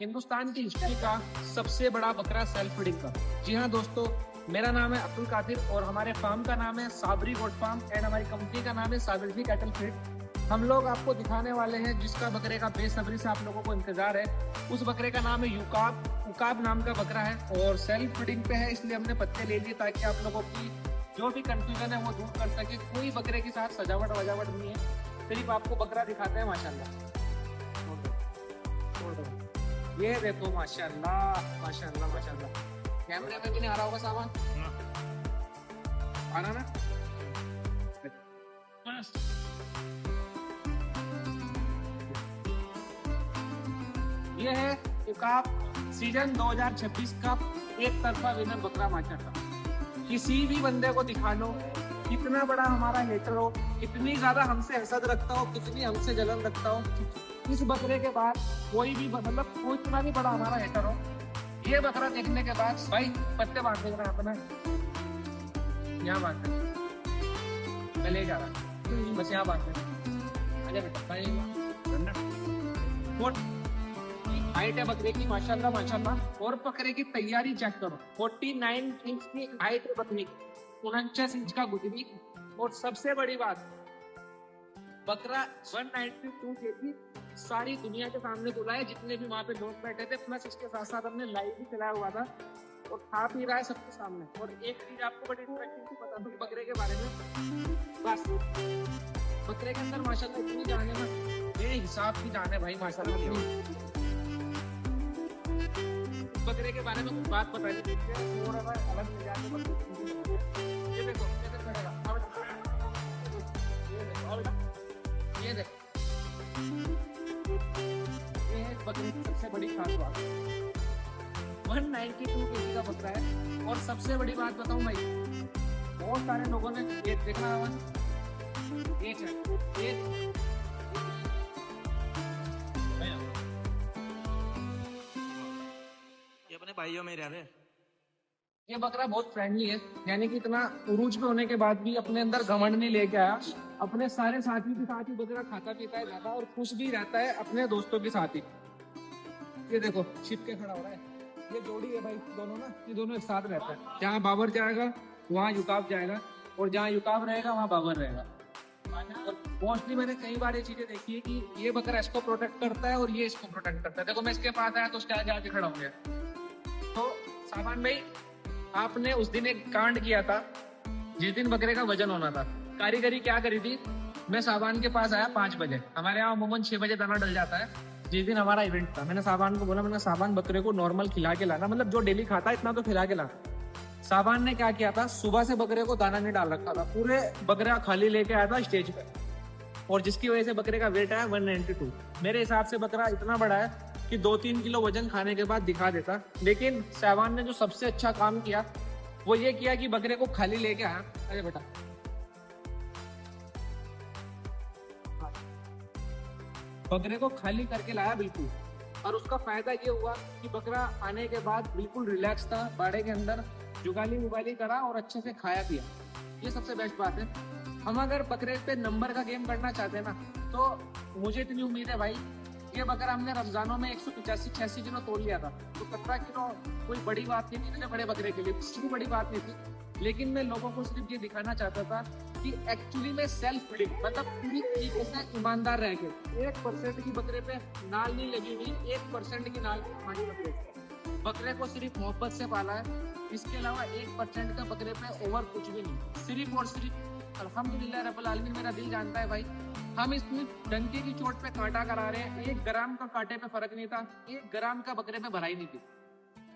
हिंदुस्तान की हिस्ट्री का सबसे बड़ा बकरा सेल्फ फीडिंग का। जी हाँ दोस्तों, मेरा नाम है अब्दुल कादिर और हमारे फार्म का नाम है साबरी गोट फार्म एंड हमारी कंपनी का नाम है साबरी कैटल फीड। हम लोग आपको दिखाने वाले हैं जिसका बकरे का बेसब्री से आप लोगों को इंतजार है। उस बकरे का नाम है युकाब। उकाब नाम का बकरा है और सेल्फ फीडिंग पे है, इसलिए हमने पत्ते ले लिए ताकि आप लोगों की जो भी कंफ्यूजन है वो दूर कर सके। कोई बकरे के साथ सजावट वजावट नहीं है, सिर्फ आपको बकरा दिखाते हैं। माशाल्लाह ये देखो, माशाल्लाह माशाल्लाह माशाल्लाह। कैमरे में भी नहीं आ रहा होगा सामान, आ रहा ना? ये है उकाब सीजन 2026 का एक तरफा विनर बकरा माशाल्लाह। किसी भी बंदे को दिखा लो, कितना बड़ा हमारा हेटर हो, कितनी ज्यादा हमसे हसद रखता हो, कितनी हमसे जलन रखता हो, इस बकरे के बाद कोई भी मतलब कोई इतना भी बड़ा हमारा हेटर हो, ये बकरा देखने के बाद भाई पत्ते बांट देगा अपना, यहाँ बांट दे, मैं ले जा रहा बस यहाँ बांट दे। आजा बेटा भाई, हाइट है बकरे की माशाल्लाह माशाल्लाह। और बकरे की तैयारी चेक करो, 49 इंच की हाइट है बकरे की, 49 इंच का गुदरी। और सबसे बड़ी बात, बकरा 192 केजी सारी दुनिया के सामने तुला है, जितने भी वहाँ पे लोग बैठे थे, प्लस इसके साथ साथ हमने लाइव भी चलाया हुआ था और खा पी रहा है सबके सामने। और एक चीज आपको बड़ी इंटरेस्टिंग बता दूं बकरे के बारे में, बस बकरे के अंदर माशाल्लाह इतनी जान है ना, बेहिसाब की जान है भाई माशाल्लाह। बकरे के बारे में कुछ बात बतानी चाहिए, थोड़ा सा अलग मिल जाए तो ये देखो कैसे खड़ेगा, ये देखो, ये है इस बकरे की सबसे बड़ी खास बात। 192 केजी का बकरा है। और सबसे बड़ी बात बताऊं भाई, बहुत सारे लोगों ने ये देखा होगा, ये अपने भाइयों में रह रहे। ये बकरा बहुत फ्रेंडली है, यानी कि इतना उरूज पे होने के बाद भी अपने अंदर घमंड नहीं लेके आया। अपने सारे साथी के साथ ही बकरा खाता पीता है, जाता और खुश भी रहता है अपने दोस्तों के साथ ही। ये देखो छिप के खड़ा हो रहा है, ये जोड़ी है भाई दोनों ना, ये दोनों एक साथ रहता है। जहाँ बाबर जाएगा वहाँ युकाब जाएगा, और जहाँ युकाब रहेगा वहाँ बाबर रहेगा। और मोस्टली मैंने कई बार ये चीजें देखी है कि ये बकरा इसको प्रोटेक्ट करता है और ये इसको प्रोटेक्ट करता है। देखो मैं इसके पास आया तो उसके आगे आके खड़ा हो गया। तो सामान भाई, आपने उस दिन एक कांड किया था जिस दिन बकरे का वजन होना था। कारीगरी क्या करी थी, मैं साबान के पास आया 5 बजे, हमारे यहाँ अमूमन 6 बजे दाना डल जाता है। जिस दिन हमारा इवेंट था, मैंने साबान को बोला, मैंने साबान बकरे को नॉर्मल खिला के लाना, मतलब जो डेली खाता है इतना तो खिला के लाना। साबान ने क्या किया था, सुबह से बकरे को दाना नहीं डाल रखा था, पूरे बकरा खाली लेके आया था स्टेज पे, और जिसकी वजह से बकरे का वेट आया 192। मेरे हिसाब से बकरा इतना बड़ा है कि 2-3 किलो वजन खाने के बाद दिखा देता। लेकिन साबान ने जो सबसे अच्छा काम किया वो ये किया कि बकरे को खाली लेके आया। अरे बेटा, बकरे को खाली करके लाया बिल्कुल, और उसका फायदा ये हुआ कि बकरा आने के बाद बिल्कुल रिलैक्स था, बाड़े के अंदर जुगाली मुगाली करा और अच्छे से खाया पिया। ये सबसे बेस्ट बात है। हम अगर बकरे पे नंबर का गेम करना चाहते हैं ना, तो मुझे इतनी उम्मीद है भाई, ये बकरा हमने रमजानों में 185-86 किलो तोड़ लिया था, तो 17 किलो कोई बड़ी बात नहीं थी इतने बड़े बकरे के लिए, किसी भी बड़ी बात नहीं थी। लेकिन मैं लोगों को सिर्फ ये दिखाना चाहता था कि एक्चुअली में सेल्फ फीडिंग मतलब पूरी तरीके से ईमानदार रह के, 1% की बकरे पे नाल नहीं लगी हुई, 1% की नाल हमारी बकरे को सिर्फ मोहब्बत से पाला है। इसके अलावा 1% का बकरे पे ओवर कुछ भी नहीं, सिर्फ और सिर्फ अल्हम्दुलिल्लाह रब्बिल आलमीन। मेरा दिल जानता है भाई, हम इसमें डंके की चोट पे कांटा करा रहे हैं, 1 ग्राम का कांटे पे फर्क नहीं था, 1 ग्राम का बकरे पे भराई नहीं थी।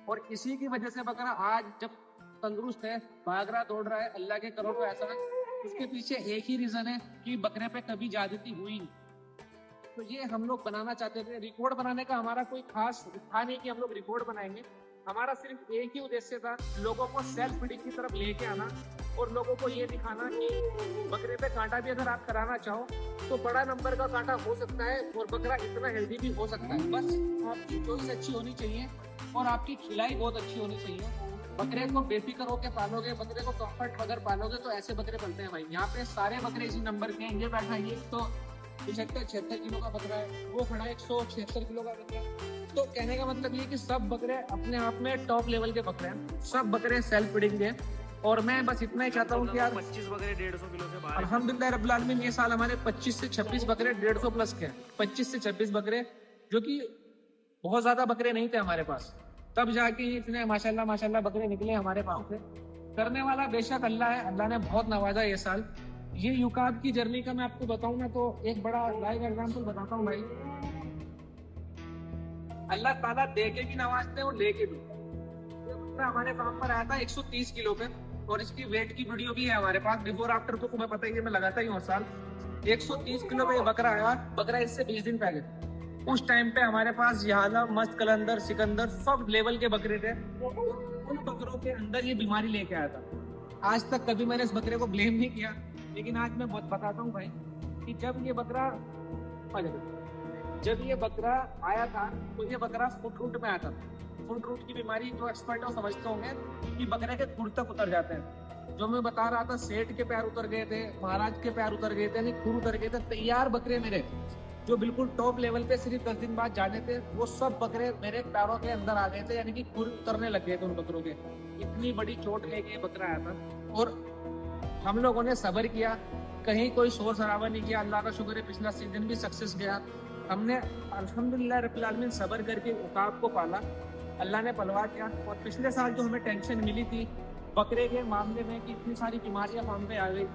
और इसी की वजह से बकरा आज जब तंदुरुस्त है, भाग रहा दौड़ रहा है, अल्लाह के करोड़ों एहसान इसके पीछे एक ही रीजन है कि बकरे पे कभी ज्यादती हुई नहीं। तो ये हम लोग बनाना चाहते थे। रिकॉर्ड बनाने का हमारा कोई खास था नहीं कि हम लोग रिकॉर्ड बनाएंगे। हमारा सिर्फ एक ही उद्देश्य था, लोगों को सेल्फ फीडिंग की तरफ लेके आना और लोगों को ये दिखाना कि बकरे पे कांटा भी अगर आप कराना चाहो तो बड़ा नंबर का कांटा हो सकता है और बकरा इतना हेल्दी भी हो सकता है। बस आपकी चॉइस अच्छी होनी चाहिए और आपकी खिलाई बहुत अच्छी होनी चाहिए। बकरे को बेफिक्र होकर पालोगे, बकरे को कंफर्ट अगर पालोगे तो ऐसे बकरे बनते हैं भाई। यहाँ पे सारे बकरे इसी नंबर के हैं। ये बैठा ये 175-76 किलो का बकरा है, वो खड़ा 176 किलो का बकरा है। तो कहने का मतलब ये कि सब बकरे अपने आप में टॉप लेवल के बकरे हैं, सब बकरे सेल्फ फीडिंग है। और मैं बस इतना ही चाहता हूँ कि यार 25 बकरे 150 किलो से बाहर। अल्हम्दुलिल्लाह रब्बिल आलमीन ये साल हमारे 25 से 26 बकरे 150 प्लस के हैं। 25 से 26 बकरे, जो कि बहुत ज्यादा बकरे नहीं थे हमारे पास, तब जाके इतने माशाल्लाह माशाल्लाह बकरे निकले हमारे पास से। करने वाला बेशक अल्लाह है, अल्लाह ने बहुत नवाजा ये साल। ये युकाब की जर्नी का मैं आपको बताऊं ना तो एक बड़ा लाइव एग्जाम्पल बताता हूँ भाई। अल्लाह ताला दे के भी नवाजते हैं और लेके भी। ये बकरा हमारे फार्म पर आया था 130 किलो पे और इसकी वेट की वीडियो भी है हमारे पास। बिफोर आफ्टर तो तुम्हें पता ही है, मैं लगाता ही हूँ हर साल। 130 किलो पे ये बकरा आया। बकरा इससे 20 दिन पहले, उस टाइम पे हमारे पास यहाला, मस्त, कलंदर, सिकंदर सब लेवल के बकरे थे। उन बकरों के अंदर ये बीमारी लेके आया था। आज तक कभी मैंने इस बकरे को ब्लेम नहीं किया, लेकिन आज मैं बहुत बताता हूँ भाई कि जब ये बकरा आया था तो ये बकरा फुट रूट में आया था। फुट रूट की बीमारी जो एक्सपर्ट है समझते होंगे कि बकरे के खुर तक उतर जाते हैं। जो मैं बता रहा था, सेठ के पैर उतर गए थे, महाराज के पैर उतर गए थे, यानी खुर उतर गए थे। तैयार बकरे मेरे जो बिल्कुल टॉप लेवल पे सिर्फ 10 दिन बाद जाने थे, वो सब बकरे मेरे पैरों के अंदर आ गए थे, यानी कि खुर उतरने लग गए थे उन बकरों के। इतनी बड़ी चोट लेके बकरा आया था और हम लोगों ने सब्र किया, कहीं कोई शोर शराबा नहीं किया। अल्लाह का शुक्र है पिछला सीजन भी सक्सेस गया। हमने अल्हम्दुलिल्लाह रब्बिल आलमीन सब्र करके उकाब को पाला, अल्लाह ने पलवा किया। और पिछले साल जो हमें टेंशन मिली थी बकरे के मामले में कि इतनी सारी बीमारियां फार्म पे आ गई,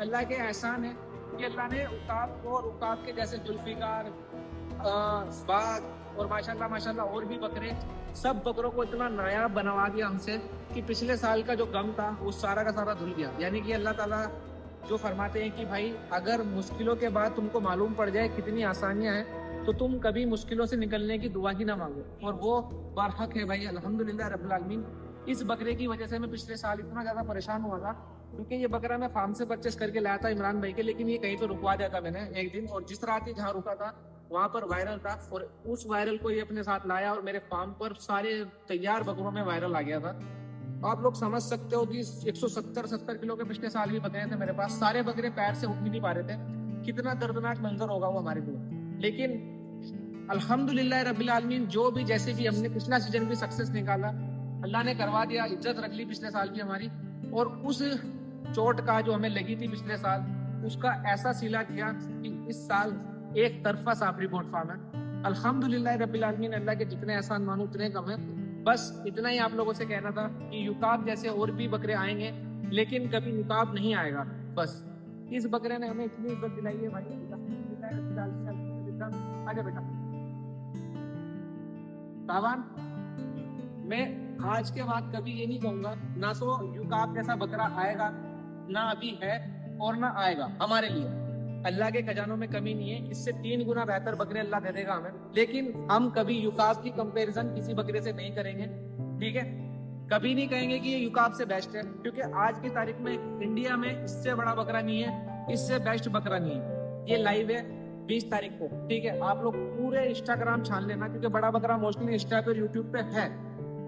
अल्लाह के एहसान है कि अल्लाह ने उकाब को और उकाब के जैसे जुल्फिकार, बाग और माशाल्लाह माशाल्लाह और भी बकरे, सब बकरों को इतना नायाब बनवा दिया हमसे कि पिछले साल का जो गम था वो सारा का सारा धुल गया। यानी कि अल्लाह ताला जो फरमाते हैं कि भाई अगर मुश्किलों के बाद तुमको मालूम पड़ जाए कितनी आसानियां हैं तो तुम कभी मुश्किलों से निकलने की दुआ ही ना मांगो। और वो बरहक है भाई, अल्हम्दुलिल्लाह रब्बिल आलमीन। इस बकरे की वजह से मैं पिछले साल इतना ज्यादा परेशान हुआ था, क्योंकि ये बकरा मैं फार्म से परचेस करके लाया था इमरान भाई के, लेकिन ये कहीं पे रुकवा दिया था मैंने एक दिन, और जिस रात ही जहाँ रुका था वहां पर वायरल था और उस वायरल को ये अपने साथ लाया और मेरे फार्म पर सारे तैयार बकरों में वायरल आ गया था। आप लोग समझ सकते हो कि 170 किलो के पिछले साल भी बकरे थे मेरे पास, सारे बकरे पैर से उठ भी नहीं पा रहे थे। कितना दर्दनाक मंजर होगा वो हमारे लिए। लेकिन अल्हम्दुलिल्लाह रब्बिल आलमीन, जो भी जैसे भी हमने पिछला सीजन भी सक्सेस निकाला, अल्लाह ने करवा दिया, इज्जत रख ली पिछले साल की हमारी। और उस चोट का जो हमें लगी थी पिछले साल, उसका ऐसा सिला किया कि इस साल एक तरफा साफ रिपोर्ट फार्म है। अल्हम्दुलिल्लाह रब्बिल आलमीन, अल्लाह के जितने एहसान मानो उतने कम है। बस इतना ही आप लोगों से कहना था कि युकाब जैसे और भी बकरे आएंगे, लेकिन कभी युकाब नहीं आएगा। बस इस बकरे ने हमें इतनी इज्जत दिलाई है भाई। आजा बेटा सावन, मैं आज के बाद कभी ये नहीं कहूंगा ना तो युकाब जैसा बकरा आएगा, ना अभी है और ना आएगा हमारे लिए। अल्लाह के खजानों में कमी नहीं है, इससे 3 गुना बेहतर बकरे अल्लाह दे देगा हमें। लेकिन हम कभी युकाब की कंपैरिजन किसी बकरे से नहीं करेंगे, ठीक है? कभी नहीं कहेंगे कि ये युकाब से बेस्ट है, क्योंकि आज की तारीख में इंडिया में इससे बड़ा बकरा नहीं है, इससे बेस्ट बकरा नहीं है। ये लाइव है 20 तारीख को, ठीक है? आप लोग पूरे इंस्टाग्राम छान लेना, क्योंकि बड़ा बकरा मोस्टली इंस्टा पर, यूट्यूब पे है,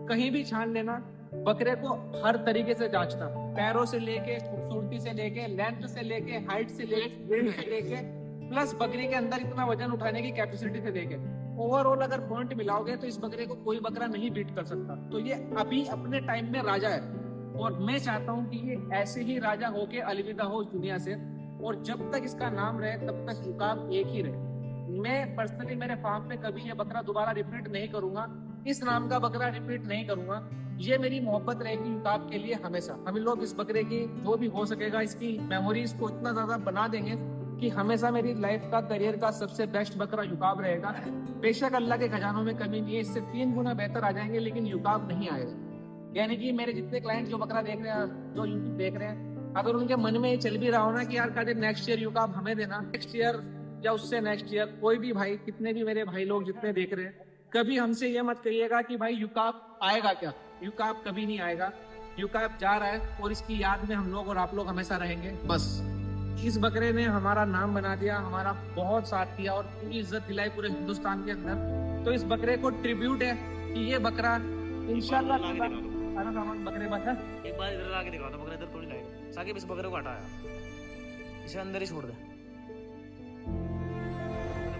कहीं भी छान लेना। बकरे को हर तरीके से जांचना, पैरों से लेके, खूबसूरती से लेके, लेंथ से लेके, हाइट से लेके, प्लस बकरी के अंदर इतना वजन उठाने की कैपेसिटी से लेके, ओवरऑल अगर पॉइंट मिलाओगे तो इस बकरे को कोई बकरा नहीं बीट कर सकता। तो ये अभी अपने टाइम में राजा है और मैं चाहता हूँ कि ये ऐसे ही राजा होके अलविदा हो इस दुनिया से, और जब तक इसका नाम रहे तब तक युकाब एक ही रहे। मैं पर्सनली मेरे फार्म पे कभी ये बकरा दोबारा रिपीट नहीं करूंगा, इस नाम का बकरा रिपीट नहीं करूंगा। ये मेरी मोहब्बत रहेगी युकाब के लिए हमेशा। हम लोग इस बकरे की जो भी हो सकेगा इसकी मेमोरीज को इतना ज्यादा बना देंगे कि हमेशा मेरी लाइफ का, करियर का सबसे बेस्ट बकरा युकाब रहेगा। बेशक अल्लाह के खजानों में कमी नहीं है, इससे 3 गुना बेहतर आ जाएंगे, लेकिन युकाब नहीं आएगा। यानी कि मेरे जितने क्लाइंट जो बकरा देख रहे हैं, जो यूट्यूब देख रहे हैं, अगर उनके मन में ये चल भी रहा हो ना कि यार कादिर नेक्स्ट ईयर यूकाप हमें देना, नेक्स्ट ईयर या उससे नेक्स्ट ईयर, कोई भी भाई, कितने भी मेरे भाई लोग जितने देख रहे हैं, कभी हमसे ये मत कहिएगा कि भाई यूकाप आएगा क्या। यूकाप कभी नहीं आएगा। यूकाप जा रहा है और इसकी याद में हम लोग और आप लोग हमेशा रहेंगे। बस इस बकरे ने हमारा नाम बना दिया, हमारा बहुत साथ दिया और पूरी इज्जत दिलाई पूरे हिंदुस्तान के अंदर। तो इस बकरे को ट्रिब्यूट है कि ये बकरा इंशाल्लाह बकरे बता एक बार इधर आके दिखा दो, बकरा इधर थोड़ी लाएगा। साकिब इस बकरे को हटाया, इसे अंदर ही छोड़ दे।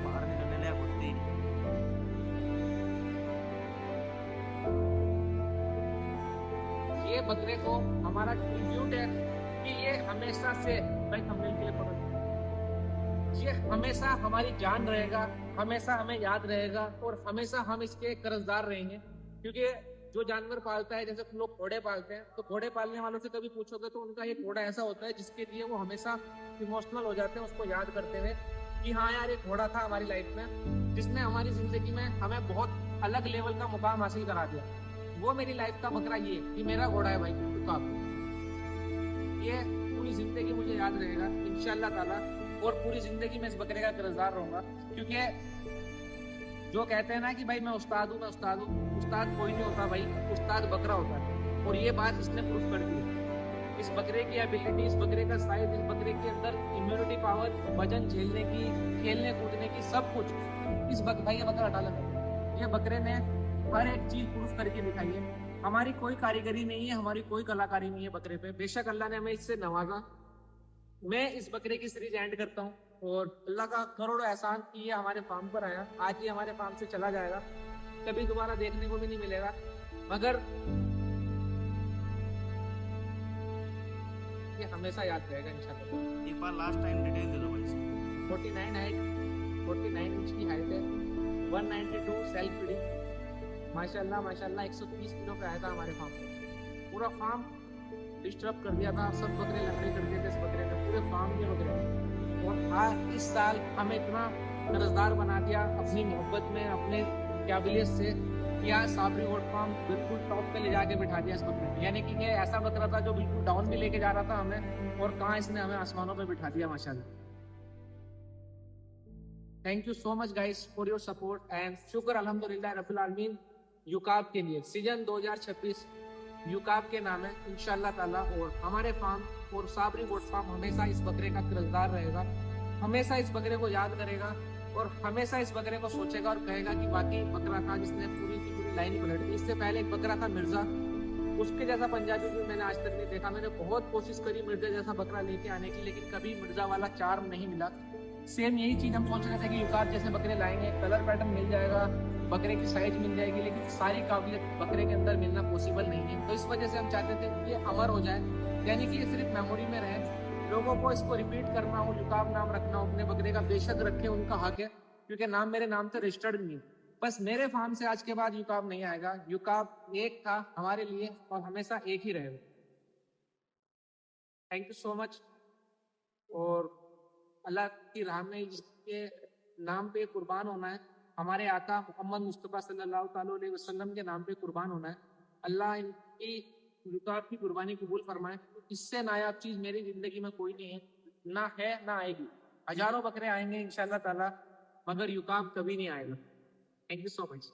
बाहर निकलने लायक होते ही नहीं। ये बकरे को हमारा ट्रिब्यूट है कि ये हमेशा से भाई थंबनेल के लिए पकड़, ये हमेशा हमारी जान रहेगा, हमेशा हमें याद रहेगा और हमेशा हम इसके कर्जदार रहेंगे। क्योंकि जो जानवर पालता है, जैसे लोग घोड़े पालते हैं, तो घोड़े पालने वालों से कभी पूछोगे तो उनका ये घोड़ा ऐसा होता है जिसके लिए वो हमेशा इमोशनल हो जाते हैं, उसको याद करते हुए कि हाँ यार एक घोड़ा था हमारी लाइफ में जिसने हमारी जिंदगी में हमें बहुत अलग लेवल का मुकाम हासिल करा दिया। वो मेरी लाइफ का बकरा ये कि मेरा घोड़ा है भाई यूकाप। ये पूरी जिंदगी मुझे याद रहेगा इंशाल्लाह ताला, और पूरी जिंदगी में इस बकरे का कर्जदार रहूंगा। क्योंकि जो कहते हैं ना कि भाई मैं उस्ताद हूँ, मैं उस्ताद हूँ, उस्ताद कोई नहीं होता भाई, उस्ताद बकरा होता है। और ये बात इसने प्रूफ कर दी। इस बकरे की एबिलिटी, इस बकरे का साइज, इस बकरे के अंदर इम्यूनिटी पावर, वजन झेलने की, खेलने कूदने की, सब कुछ इस भाई ये बकरा हटा लगा। ये बकरे ने हर एक चीज प्रूफ करके दिखाई है। हमारी कोई कारीगरी नहीं है, हमारी कोई कलाकारी नहीं है बकरे पे। बेशक अल्लाह ने हमें इससे नवाजा। मैं इस बकरे की सीरीज एंड करता हूँ और अल्लाह का करोड़ों एहसान कि ये हमारे फार्म पर आया। आज ही हमारे फार्म से चला जाएगा, कभी दोबारा देखने को भी नहीं मिलेगा। मगर ये हमेशा याद रहेगा इंशाल्लाह। एक बार लास्ट टाइम डिटेल दे दो भाई इसकी। 49 इंच की हाइट है, 192 सेल्फ फीडिंग। माशाल्लाह माशाल्लाह 130 किलो पे आया था हमारे फार्म पे। पूरा फार्म डिस्टर्ब कर दिया था, सब बकरे लकड़ी कर दिए थे इस बकरे ने, पूरे फार्म के बकरे। और आज इस साल हमें इतना कर्जदार बना दिया अपनी मोहब्बत में, अपने काबिलियत से, या साबरी गोट फार्म बिल्कुल टॉप पे ले जाके बिठा दिया इस बकरे ने। यानी कि ये ऐसा बकरा था जो बिल्कुल डाउन भी लेके जा रहा था हमें, और कहाँ इसने हमें आसमानों पे बिठा दिया माशाल्लाह। Thank you so much guys for your support and शुक्र अल्हम्दुलिल्लाह रब्बिल आलमीन। यूकाप के लिए सीजन 2026 यूकाप के नाम है इंशाल्लाह ताला। और हमारे फार्म और साबरी गोट फार्म हमेशा इस बकरे का कर्जदार रहेगा, हमेशा इस बकरे को याद करेगा और हमेशा इस बकरे को सोचेगा और कहेगा कि बाकी बकरा था जिसने पूरी की पूरी लाइन पलट दी। इससे पहले एक बकरा था मिर्जा, उसके जैसा पंजाबी भी मैंने आज तक नहीं देखा। मैंने बहुत कोशिश करी मिर्जा जैसा बकरा लेके आने की, लेकिन कभी मिर्जा वाला चार्म नहीं मिला। सेम यही चीज हम सोच रहे थे कि यूकाप जैसे बकरे लाएंगे, कलर पैटर्न मिल जाएगा, बकरे की साइज मिल जाएगी, लेकिन सारी काबिलियत बकरे के अंदर मिलना पॉसिबल नहीं है। तो इस वजह से हम चाहते थे कि ये अमर हो जाए, यानी कि ये सिर्फ मेमोरी में रहे, लोगों को इसको रिपीट करना हो, यूकाप नाम रखना हो अपने बकरे का, बेशक रखे, उनका हक है। क्योंकि नाम मेरे नाम से रजिस्टर्ड नहीं है। बस मेरे फार्म से आज के बाद यूकाप नहीं आएगा। यूकाप एक था हमारे लिए और हमेशा एक ही रहेगा। Thank you so much. और अल्लाह की राह में जिसके नाम पे कुर्बान होना है, हमारे आका मोहम्मद मुस्तफ़ा सल्लल्लाहु अलैहि वसल्लम के नाम पे कुर्बान होना है। अल्लाह इनकी यूकाप की कुर्बानी कबूल फरमाए। इससे नायाब चीज मेरी जिंदगी में कोई नहीं है, ना है ना आएगी। हजारों बकरे आएंगे इंशाल्लाह ताला, मगर यूकाप कभी नहीं आएगा। Thank you so much.